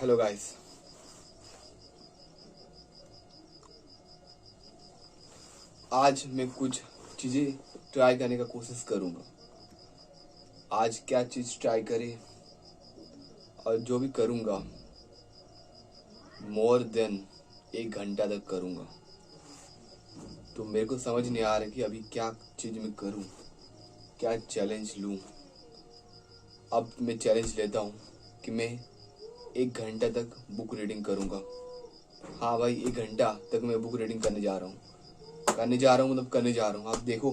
Hello guys. आज मैं कुछ चीज़ें ट्राई करने का कोशिश करूँगा। आज क्या चीज़ ट्राई करें और जो भी करूँगा मोर देन 1 घंटा तक करूँगा। तो मेरे को समझ नहीं आ रहा कि अभी क्या चीज़ मैं करूँ, क्या चैलेंज लूँ। अब मैं चैलेंज लेता हूँ कि मैं 1 घंटा तक बुक रीडिंग करूँगा। हाँ भाई, 1 घंटा तक मैं बुक रीडिंग करने जा रहा हूँ मतलब करने जा रहा हूँ। आप देखो,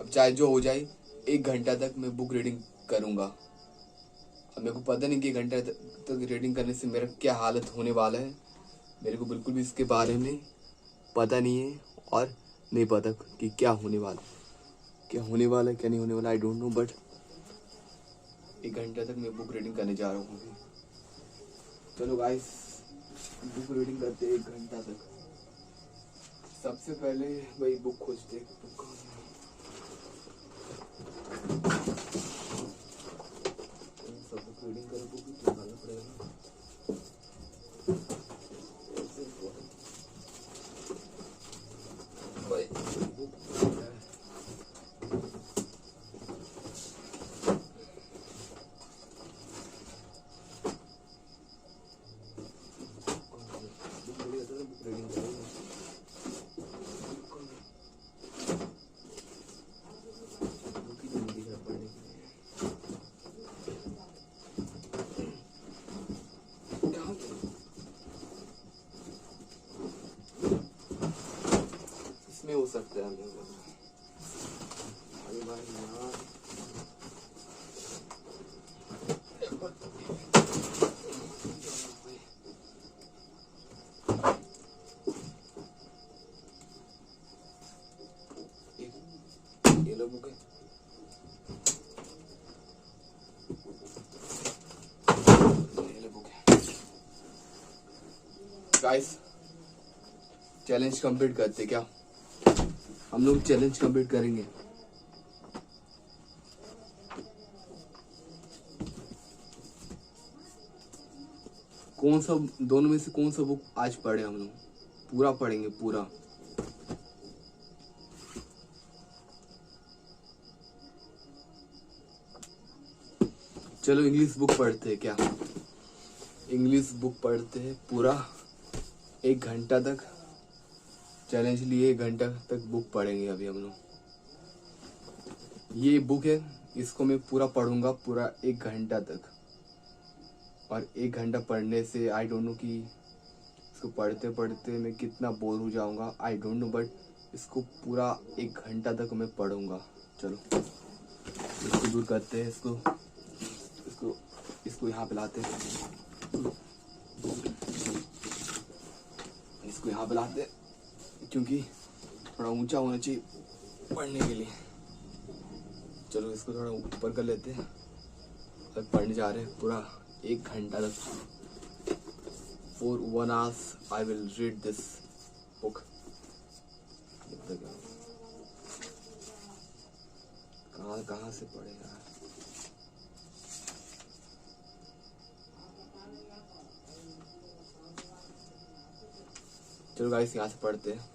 अब चाहे जो हो जाए 1 घंटा तक मैं बुक रीडिंग करूँगा। अब मेरे को पता नहीं कि 1 घंटा तक रीडिंग करने से मेरा क्या हालत होने वाला है। मेरे को बिल्कुल भी इसके बारे में पता नहीं है और नहीं पता कि क्या होने वाला है क्या नहीं होने वाला, आई डोंट नो। बट 1 घंटा तक मैं बुक रीडिंग करने जा रहा हूँ अभी। चलो गाइस, बुक रीडिंग करते 1 घंटा तक। सबसे पहले वही बुक खोजते हैं। बुक सब बुक रीडिंग करो, बुक निकालना पड़ेगा। भाई बुक रीडिंग करो। इसमें हो सकता है हमें अरे भाई यार, ये लो बुक है। ये लो बुक है। गाइस, चैलेंज कंप्लीट करते क्या? हम लोग चैलेंज कंप्लीट करेंगे। कौन सा दोनों में से कौन सा बुक आज पढ़े हम लोग? पूरा पढ़ेंगे, पूरा। चलो इंग्लिश बुक पढ़ते हैं क्या? इंग्लिश बुक पढ़ते हैं पूरा 1 घंटा तक। चैलेंज लिए 1 घंटा तक बुक पढ़ेंगे अभी हम लोग। ये बुक है, इसको मैं पूरा पढ़ूंगा, पूरा 1 घंटा तक। और 1 घंटा पढ़ने से आई डोंट नो कि इसको पढ़ते पढ़ते मैं कितना बोर हो जाऊंगा, आई डोंट नो। बट इसको पूरा 1 घंटा तक मैं पढ़ूंगा। चलो इसको दूर करते हैं, इसको इसको इसको यहाँ पे लाते हैं, इसको यहाँ पे लाते हैं क्योंकि थोड़ा ऊंचा होना चाहिए पढ़ने के लिए। चलो इसको थोड़ा ऊपर कर लेते हैं और पढ़ने जा रहे हैं पूरा 1 घंटा तक। For 1 hour I will read this book. कहाँ से पढ़ेगा? चलो गाइस, यहाँ से पढ़ते हैं।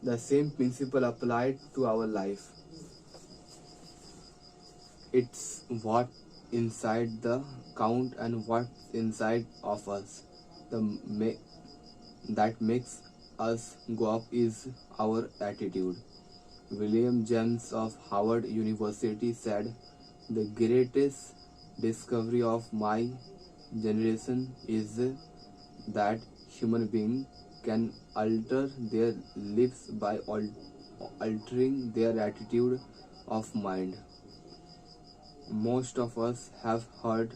The same principle applied to our life. It's what inside the count and what's inside of us. That makes us go up is our attitude. William James of Howard University said, "The greatest discovery of my generation is that human beings can alter their lives by altering their attitude of mind." Most of us have heard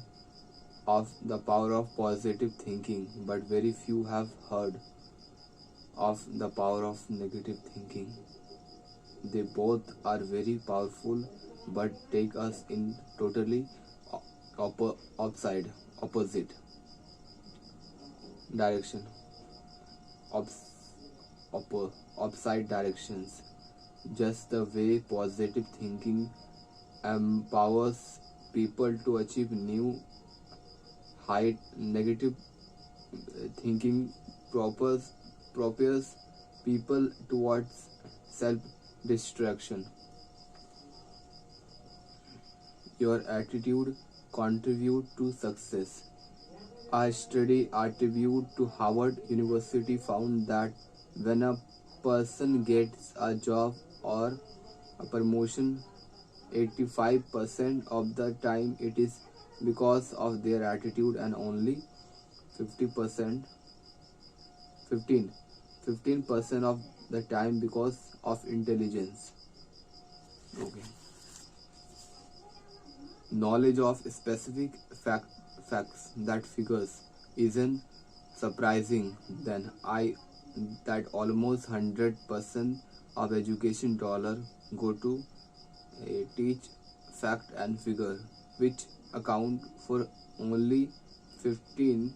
of the power of positive thinking, but very few have heard of the power of negative thinking. They both are very powerful but take us in totally opposite direction. Upside directions. Just the way positive thinking empowers people to achieve new height. Negative thinking propels people towards self-destruction. Your attitude contribute to success. A study attributed to Harvard University found that when a person gets a job or a promotion, 85% of the time it is because of their attitude, and only 50% 15 15% of the time because of intelligence. Okay. Knowledge of specific facts that figures isn't surprising then I that almost 100% of education dollar go to teach fact and figure, which account for only 15%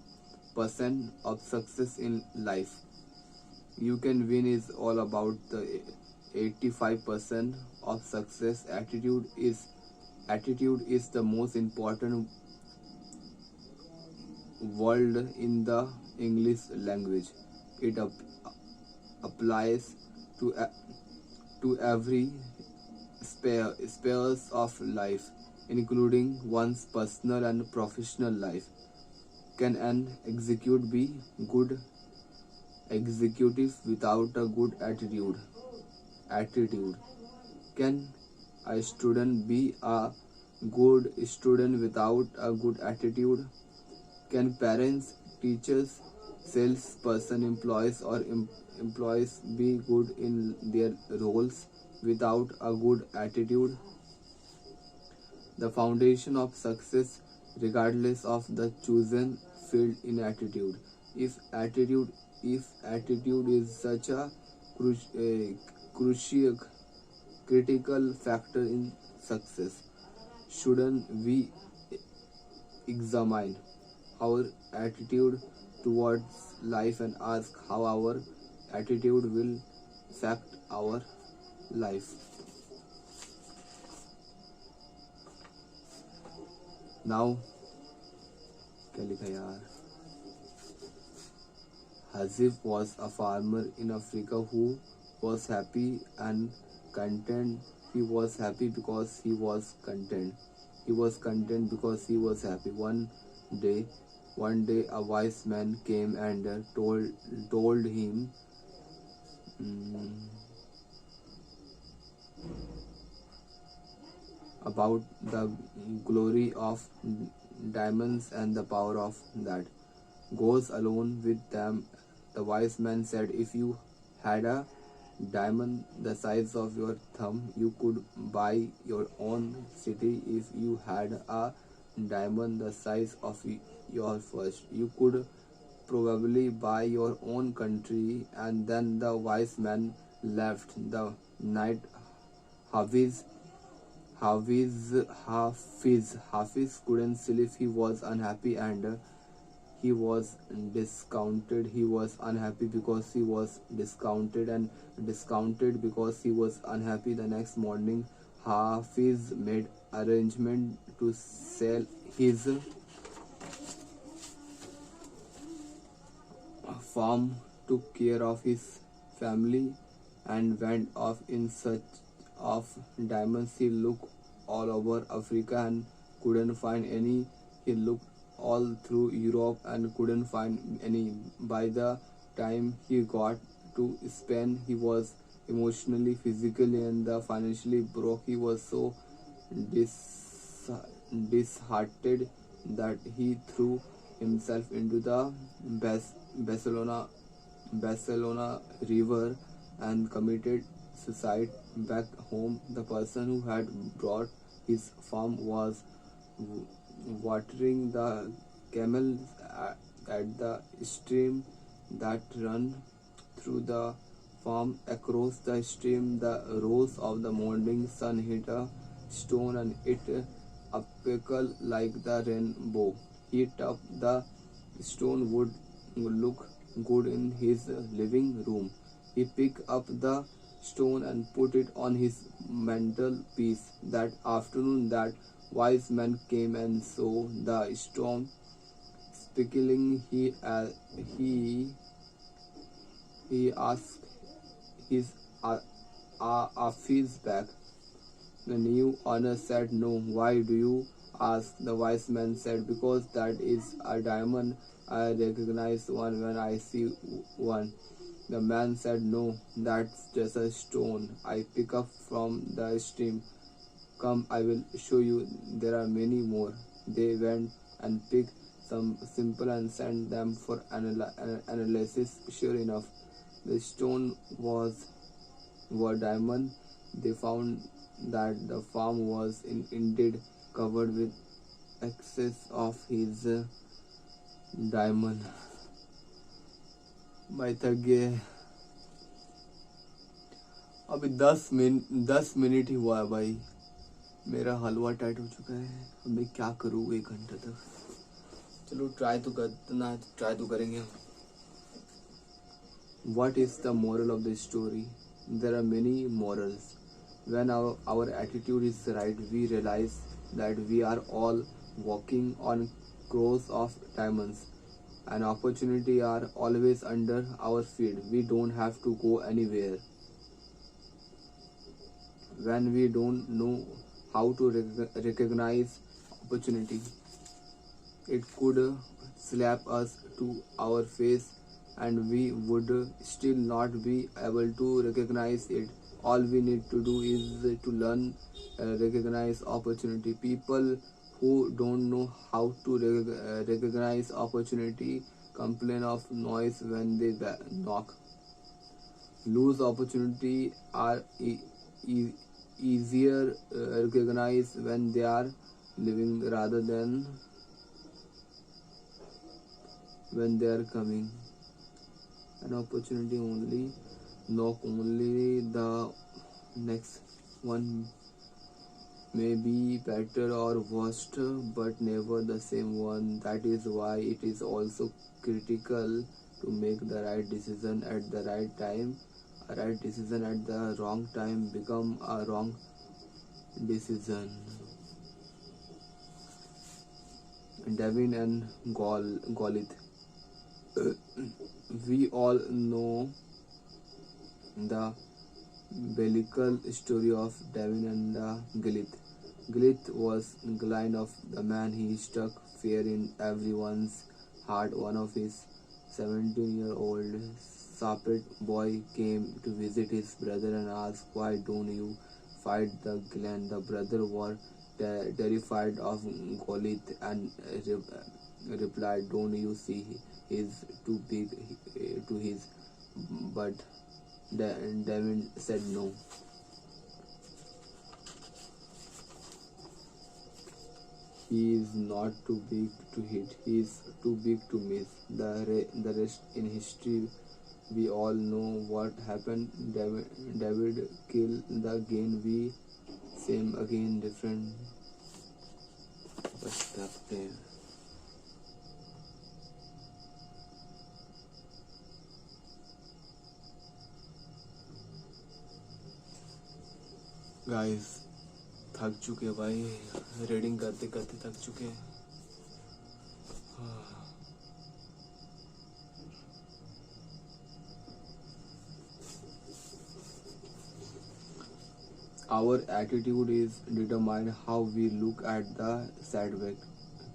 of success in life. You can win is all about the 85% of success. Attitude is the most important word in the English language. It applies to every spheres of life, including one's personal and professional life. Can an executive be good executive without a good attitude? Can a student be a good student without a good attitude? Can parents, teachers, salesperson, employees, or employees be good in their roles without a good attitude? The foundation of success, regardless of the chosen field, in attitude. If attitude is such a crucial critical factor in success, shouldn't we examine our attitude towards life and ask how our attitude will affect our life? Now, क्या लिखा यार? Hazif was a farmer in Africa who was happy and content. He was happy because he was content. He was content because he was happy. Day, one day, a wise man came and told him about the glory of diamonds and the power of that goes alone with them. The wise man said, if you had a diamond the size of your thumb, you could buy your own city. If you had a diamond the size of your fist, you could probably buy your own country. And then the wise man left. The night Hafiz Hafiz couldn't sleep. He was unhappy and he was discounted. He was unhappy because he was discounted, and discounted because he was unhappy. The next morning, Hafiz made arrangement to sell his farm, took care of his family, and went off in search of diamonds. He looked all over Africa and couldn't find any. He looked all through Europe and couldn't find any. By the time he got to Spain, he was emotionally, physically, and financially broke. He was so disheartened that he threw himself into the Barcelona river and committed suicide. Back home, the person who had brought his farm was watering the camels at the stream that ran through the farm. Across the stream, the rays of the morning sun hit a stone and it sparkled like the rainbow. He thought the stone would look good in his living room. He picked up the stone and put it on his mantelpiece. That afternoon, that Wise men came and saw the stone. Speaking, he asked his of his back. The new owner said, "No, why do you ask?" The wise man said, "Because that is a diamond. I recognize one when I see one." The man said, "No, that's just a stone I pick up from the stream. Come, I will show you. There are many more." They went and picked some simple and sent them for analysis. Sure enough, the stone was were diamond. They found that the farm was indeed covered with excess of his diamond. मैं थक गए. अभी 10 minute ही हुआ है भाई. मेरा हलवा tight हो चुका है. अब मैं क्या करूँ 1 घंटा तक. चलो ट्राई तो करेंगे हम. What is the moral of the story? There are many morals. When our attitude is right, we realize that we are all walking on crores of diamonds. And opportunity are always under our feet. We don't have to go anywhere. When we don't know how to recognize opportunity, it could slap us to our face and we would still not be able to recognize it. All we need to do is to learn recognize opportunity. People who don't know how to recognize opportunity complain of noise when they knock. Lose opportunity are easier recognize when they are living rather than when they are coming. An opportunity only knock, only the next one may be better or worse, but never the same one. That is why it is also critical to make the right decision at the right time. A right decision at the wrong time become a wrong decision. Devin and Golith. We all know the biblical story of David and Goliath. Goliath was the line of the man. He struck fear in everyone's heart. One of his 17-year-old shepherd boy came to visit his brother and asked, "Why don't you fight the giant?" The brother was terrified of Goliath and replied, "Don't you see he's too big to his?" But David said no. He is not too big to hit. He is too big to miss. The rest in history. We all know what happened. David killed the gain. We same again different perspective. Guys थक चुके भाई. Reading करते करते थक चुके हैं. Our attitude is determined how we look at the setback.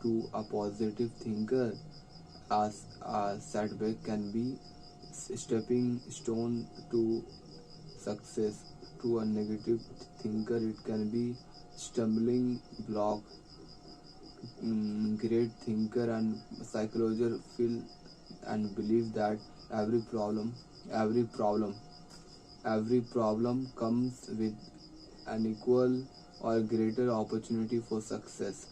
To a positive thinker, as a setback can be stepping stone to success. To a negative thinker, it can be stumbling block. Great thinker and psychologer feel and believe that every problem, every problem comes with an equal or greater opportunity for success.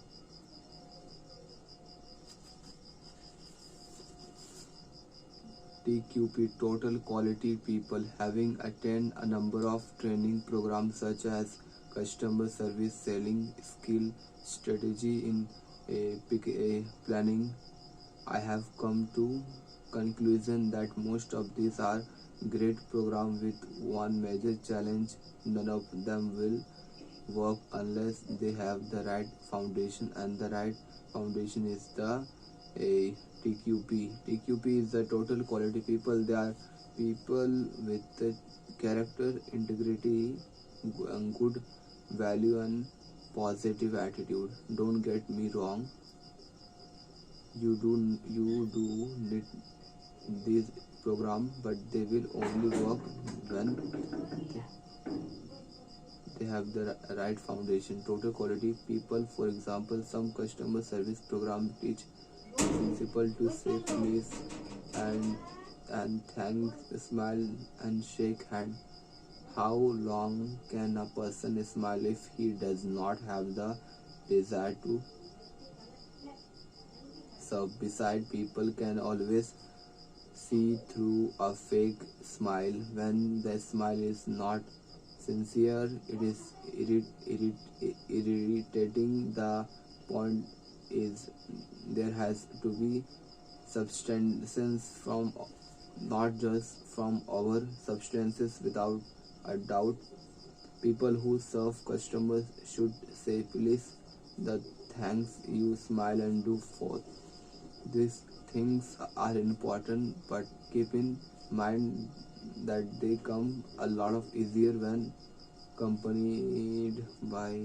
TQP, Total Quality People, having attended a number of training programs such as customer service, selling skill, strategy in planning, I have come to conclusion that most of these are great programs with one major challenge: none of them will work unless they have the right foundation, and the right foundation is the a TQP. TQP is the total quality people. They are people with the character, integrity, good value, and positive attitude. Don't get me wrong. You do need these program, but they will only work when they have the right foundation. Total quality people, for example, some customer service program teach principle to say please and thank, smile and shake hand. How long can a person smile if he does not have the desire to serve? Beside, people can always see through a fake smile. When the smile is not sincere, it is irritating. The point is there has to be substance from, not just from our substances. Without a doubt, people who serve customers should say please, the thanks you, smile and do for. These things are important, but keep in mind that they come a lot of easier when accompanied by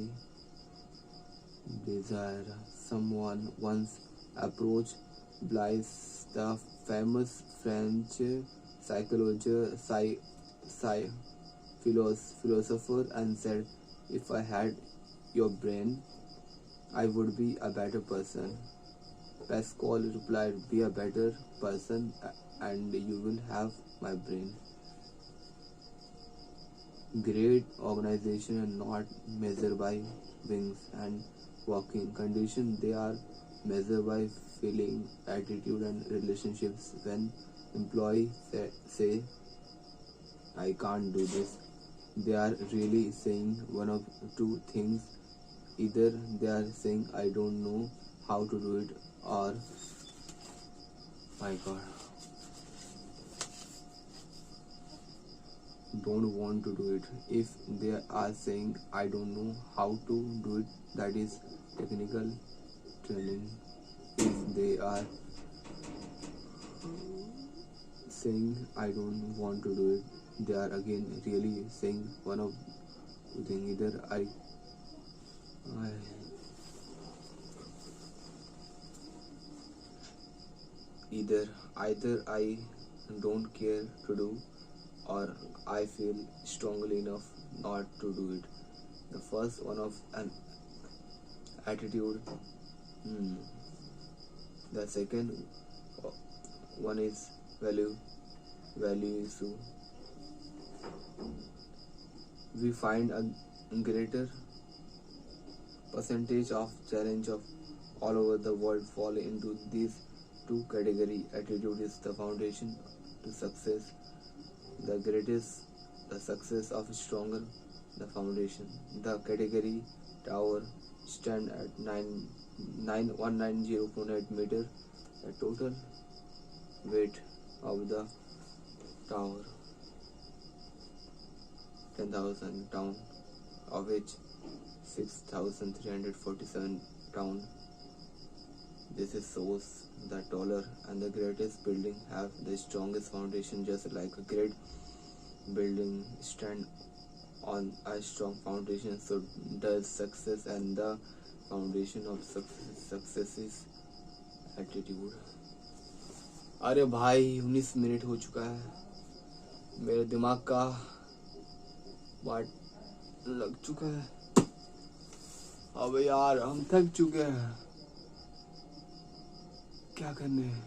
desire. Someone once approached Blaise, the famous French psy- philosopher, and said, "If I had your brain, I would be a better person." Pascal replied, "Be a better person and you will have my brain." Great organization are not measured by wings and walking condition. They are measured by feeling, attitude and relationships. When employees say I can't do this, they are really saying one of two things. Either they are saying I don't know how to do it, or my god, don't want to do it. If they are saying I don't know how to do it, that is technical training. If they are saying I don't want to do it, they are again really saying one of two things. I either I don't care to do, or I feel strongly enough not to do it. The first one of an attitude. Hmm. The second one is value issue. We find a greater percentage of challenge of all over the world fall into these two categories. Attitude is the foundation to success. The success of stronger the foundation. The category tower stand at 190.8 meter. The total weight of the tower 10,000 pound, of which 6,347 pound. This is shows the taller and the greatest building have the strongest foundation. Just like a great building stand on a strong foundation, so does success, and the foundation of success is attitude. अरे भाई 19 minute हो चुका है, मेरे दिमाग का वाट लग चुका है। अब यार हम थक चुके हैं, क्या करने हैं।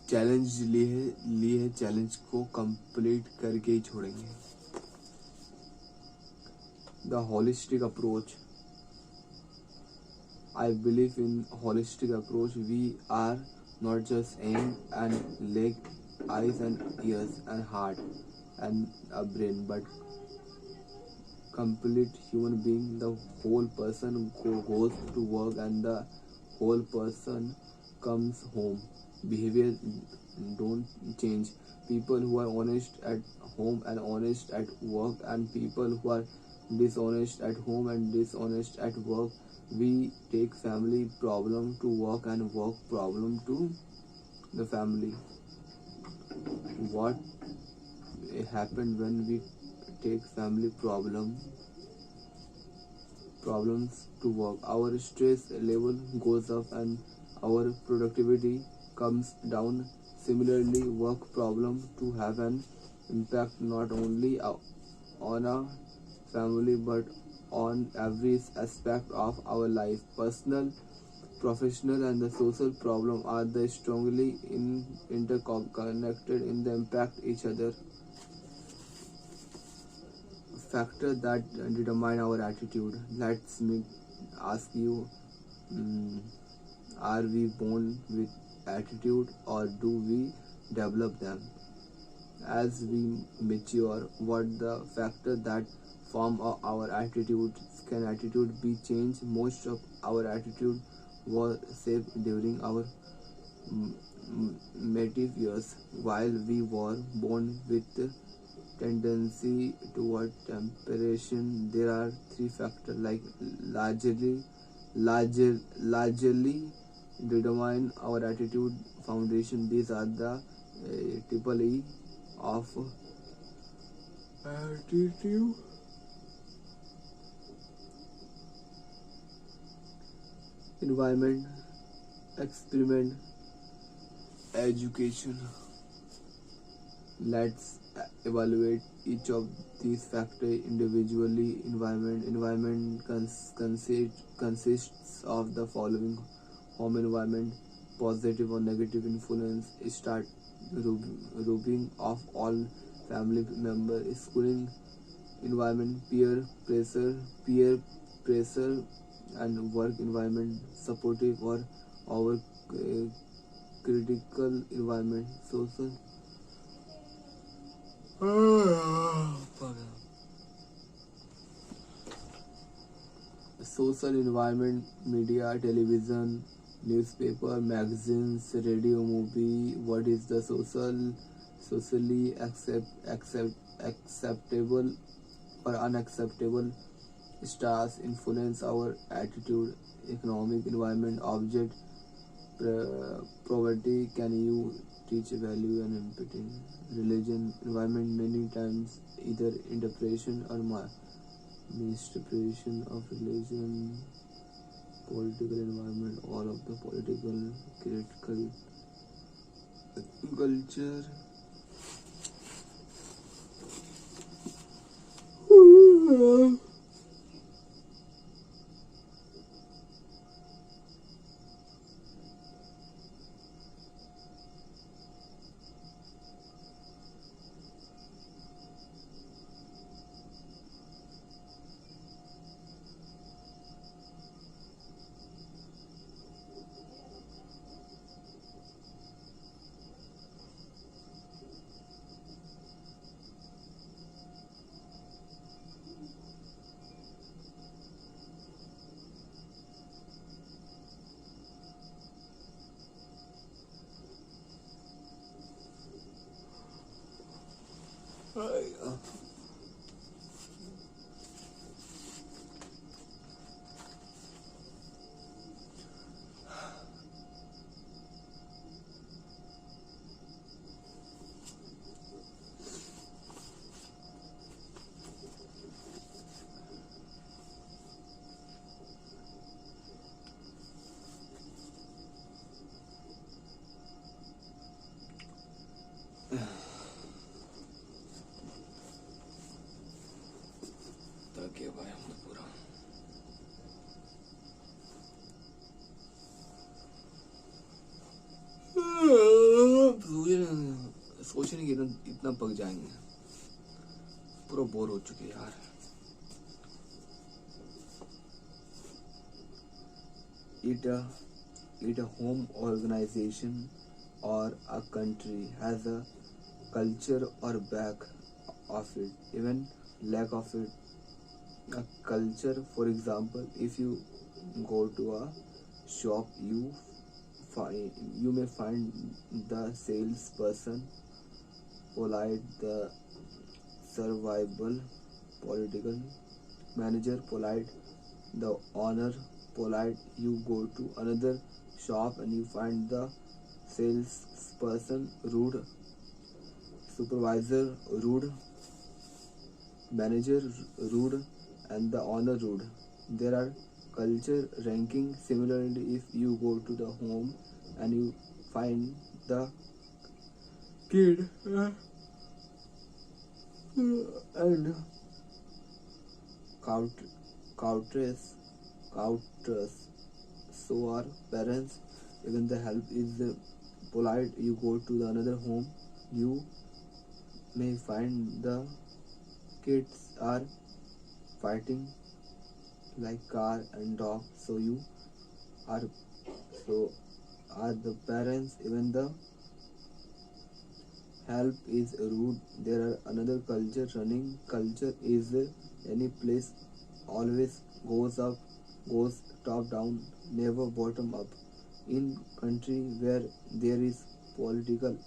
चैलेंज लिए चैलेंज को कंप्लीट करके ही छोड़ेंगे। The holistic approach. I believe in holistic approach. We are not just aim and leg, eyes and ears and heart and a brain, but complete human being. The whole person goes to work, and the whole person comes home. Behavior don't change. People who are honest at home and honest at work, and people who are dishonest at home and dishonest at work. We take family problem to work and work problem to the family. What happened when we take family problems to work? Our stress level goes up and our productivity comes down. Similarly, work problem to have an impact not only on our family but on every aspect of our life. Personal, professional, and the social problem are the strongly interconnected in the impact each other. Factors that determine our attitude. Let's me ask you, mm, are we born with attitude or do we develop them? As we mature, what the factor that form our attitude? Can attitude be changed? Most of our attitude was shaped during our native years. While we were born with tendency toward temperation, there are three factors like largely determine our attitude foundation. These are the triple E of attitude: environment, experiment, education. Let's evaluate each of these factors individually. Environment consists of the following: home environment, positive or negative influence, start rubbing of all family members, schooling environment, peer pressure, and work environment, supportive or over critical environment, social environment, media, television, newspaper, magazines, radio, movie. What is the socially acceptable or unacceptable? Stars influence our attitude. Economic environment, object, poverty, can you teach value and empathy? Religion environment, many times either interpretation or misinterpretation of religion. Political environment, all of the political, critical culture. थक गए भाई हम तो पूरा। सोच नहीं कि इतना पक जाएंगे, पूरा बोर हो चुके यार। It a home, organization, or a country has a culture or back of it, even lack of it. A culture, for example, if you go to a shop, you may find the salesperson polite, the survival political manager polite, the owner polite. You go to another shop and you find the salesperson rude, supervisor rude, manager rude, and the owner rude. There are culture ranking. Similarly, if you go to the home and you find the kid and count counters counters, so are parents. Even the help is polite. You go to the another home, you may find the kids are fighting like car and dog, are so are the parents. Even the help is rude. There are another culture running. Culture is any place always goes top down, never bottom up. In country where there is political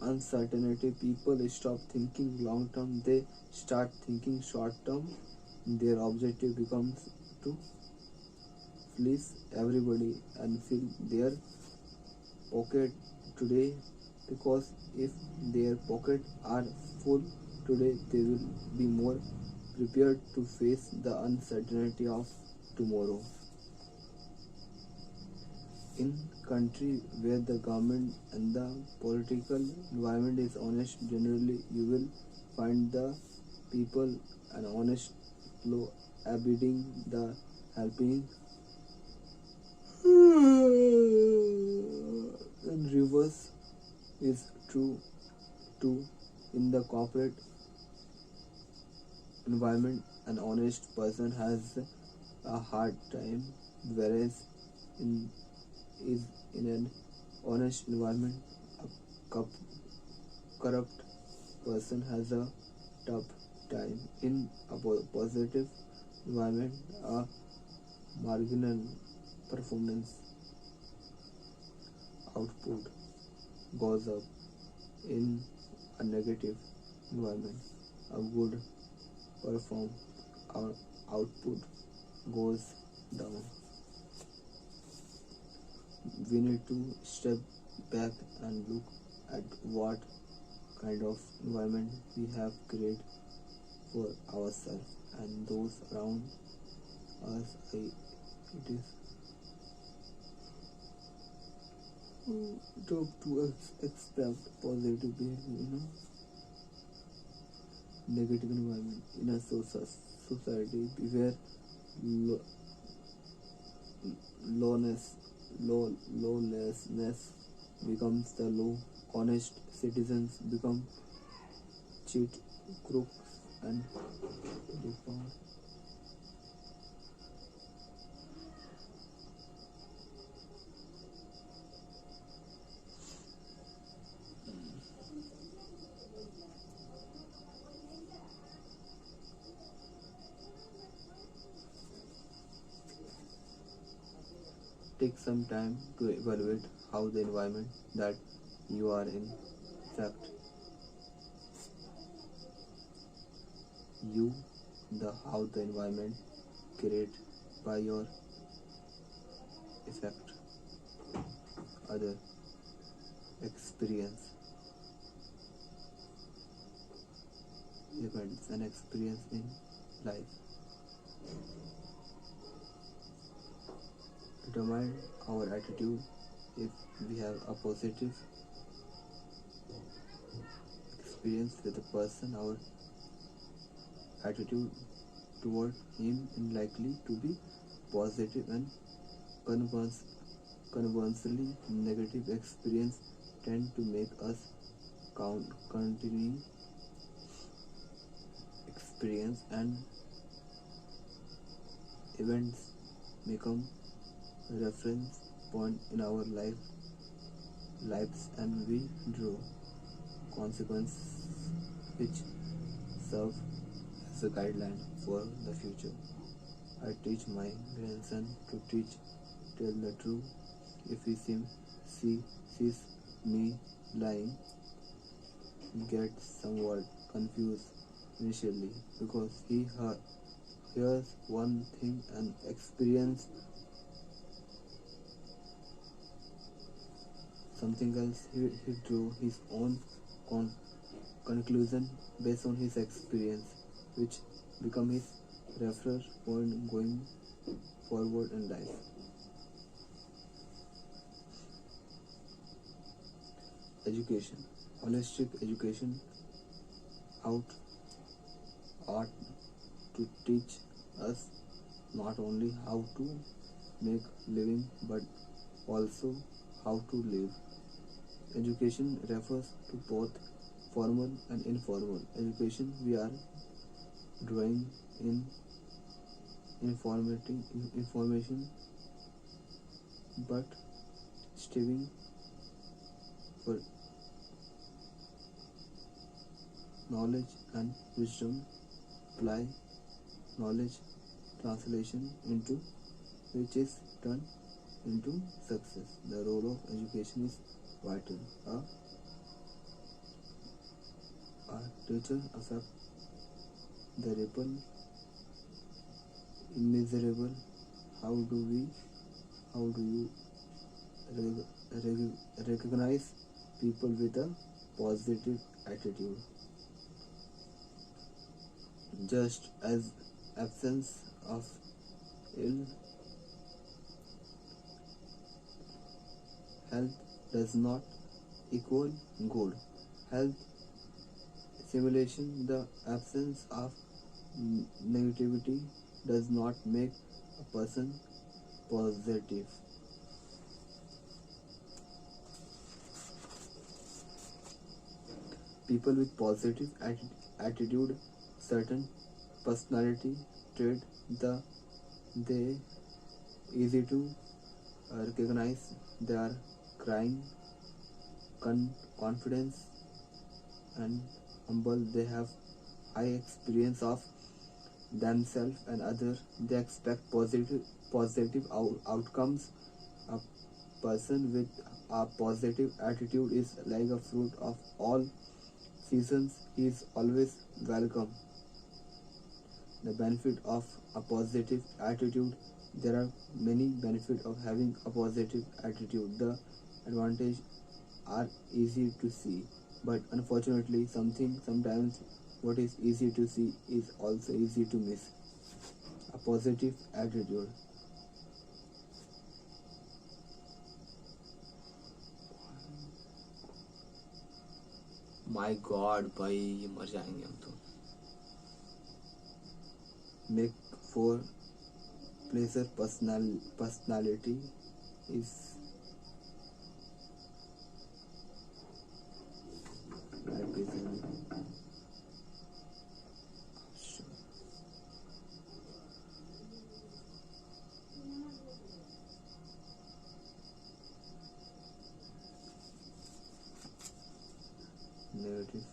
uncertainty, people stop thinking long term, they start thinking short term. Their objective becomes to fleece everybody and fill their pocket today, because if their pocket are full today, they will be more prepared to face the uncertainty of tomorrow. In country where the government and the political environment is honest, generally you will find the people an honest law abiding, the helping. In reverse is true too. In the corporate environment, an honest person has a hard time, whereas in is in an honest environment, a corrupt person has a tough time. In a positive environment, a marginal performance output goes up. In a negative environment, a good perform our output goes down. We need to step back and look at what kind of environment we have created for ourselves and those around us. It is top to expect positive behavior. Negative environment in a society where lo- lawlessness becomes the law. Honest citizens become cheat, crooks, and default. Take some time to evaluate how the environment that you are in affect you, the how the environment created by your effect other experience events and experience in life. Determine our attitude. If we have a positive experience with a person, our attitude toward him is likely to be positive, and converse, conversely, negative experience tend to make us continuing experience and events become a reference point in our lives, and we draw consequences which serve as a guideline for the future. I teach my grandson to teach tell the truth. If he sees me lying, he gets somewhat confused initially because he hears one thing and experiences something else. He drew his own con- conclusion based on his experience, which become his reference point going forward in life. Education. Holistic education out ought to teach us not only how to make living but also how to live. Education refers to both formal and informal education. We are drawing in information but striving for knowledge and wisdom. Apply knowledge translation into which is turned into success. The role of education is vital. A teacher affects the ripple immeasurable. How do you recognize people with a positive attitude? Just as absence of ill health does not equal good health, simulation, the absence of negativity does not make a person positive. People with positive attitude, certain personality trait, they easy to recognize. They are crying, confidence, and humble. They have high experience of themselves and others. They expect positive outcomes. A person with a positive attitude is like a fruit of all seasons. He is always welcome. The benefit of a positive attitude. There are many benefits of having a positive attitude. The advantages are easy to see, but unfortunately sometimes what is easy to see is also easy to miss. A positive attitude. My God भाई, ये मर जाएंगे हम तो. Make for pleasure personality is negative.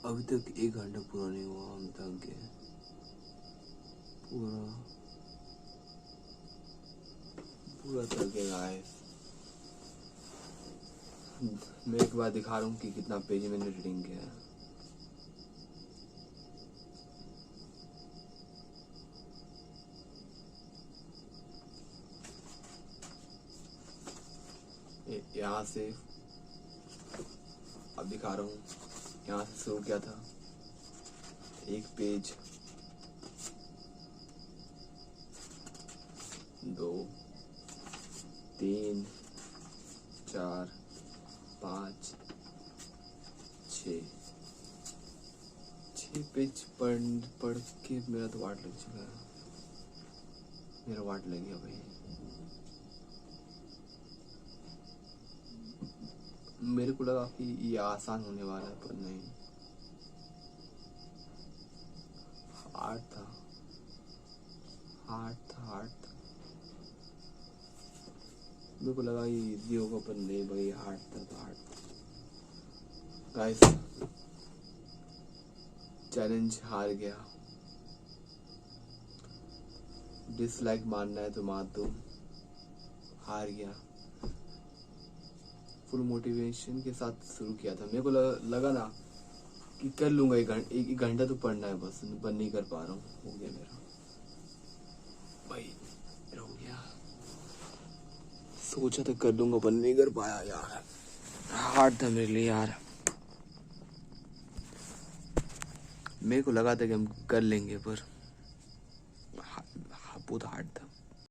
अभी तक 1 घंटा पूरा नहीं हुआ, हम थक गए पूरा पूरा थक गए गाइस। मैं एक बार दिखा रहा हूँ कि कितना पेज मैंने रीडिंग किया है। यहाँ से अब दिखा रहा हूँ, यहाँ से शुरू किया था 1 पेज, 2 3 4 5 6 पेज पढ़ के मेरा तो वाट लग चुका है, मेरा वाट लग गया भाई। मेरे को लगा कि ये आसान होने वाला है, पर नहीं, हार्ड था। मेरे को लगा ये इजी होगा, पर नहीं भाई, हार्ड था तो हार्ड था। गाइस, चैलेंज हार गया। डिसलाइक मारना है तो मार दो, हार गया। फुल मोटिवेशन के साथ शुरू किया था, मेरे को लगा ना कि कर लूंगा, एक घंटा तो पढ़ना है बस, पर नहीं कर पा रहा हूँ। हो गया मेरा भाई, मेरा हो गया। सोचा था कर लूंगा पर नहीं कर पाया यार, हार्ड था मेरे लिए यार। मेरे को लगा था कि हम कर लेंगे, पर बहुत हार्ड था।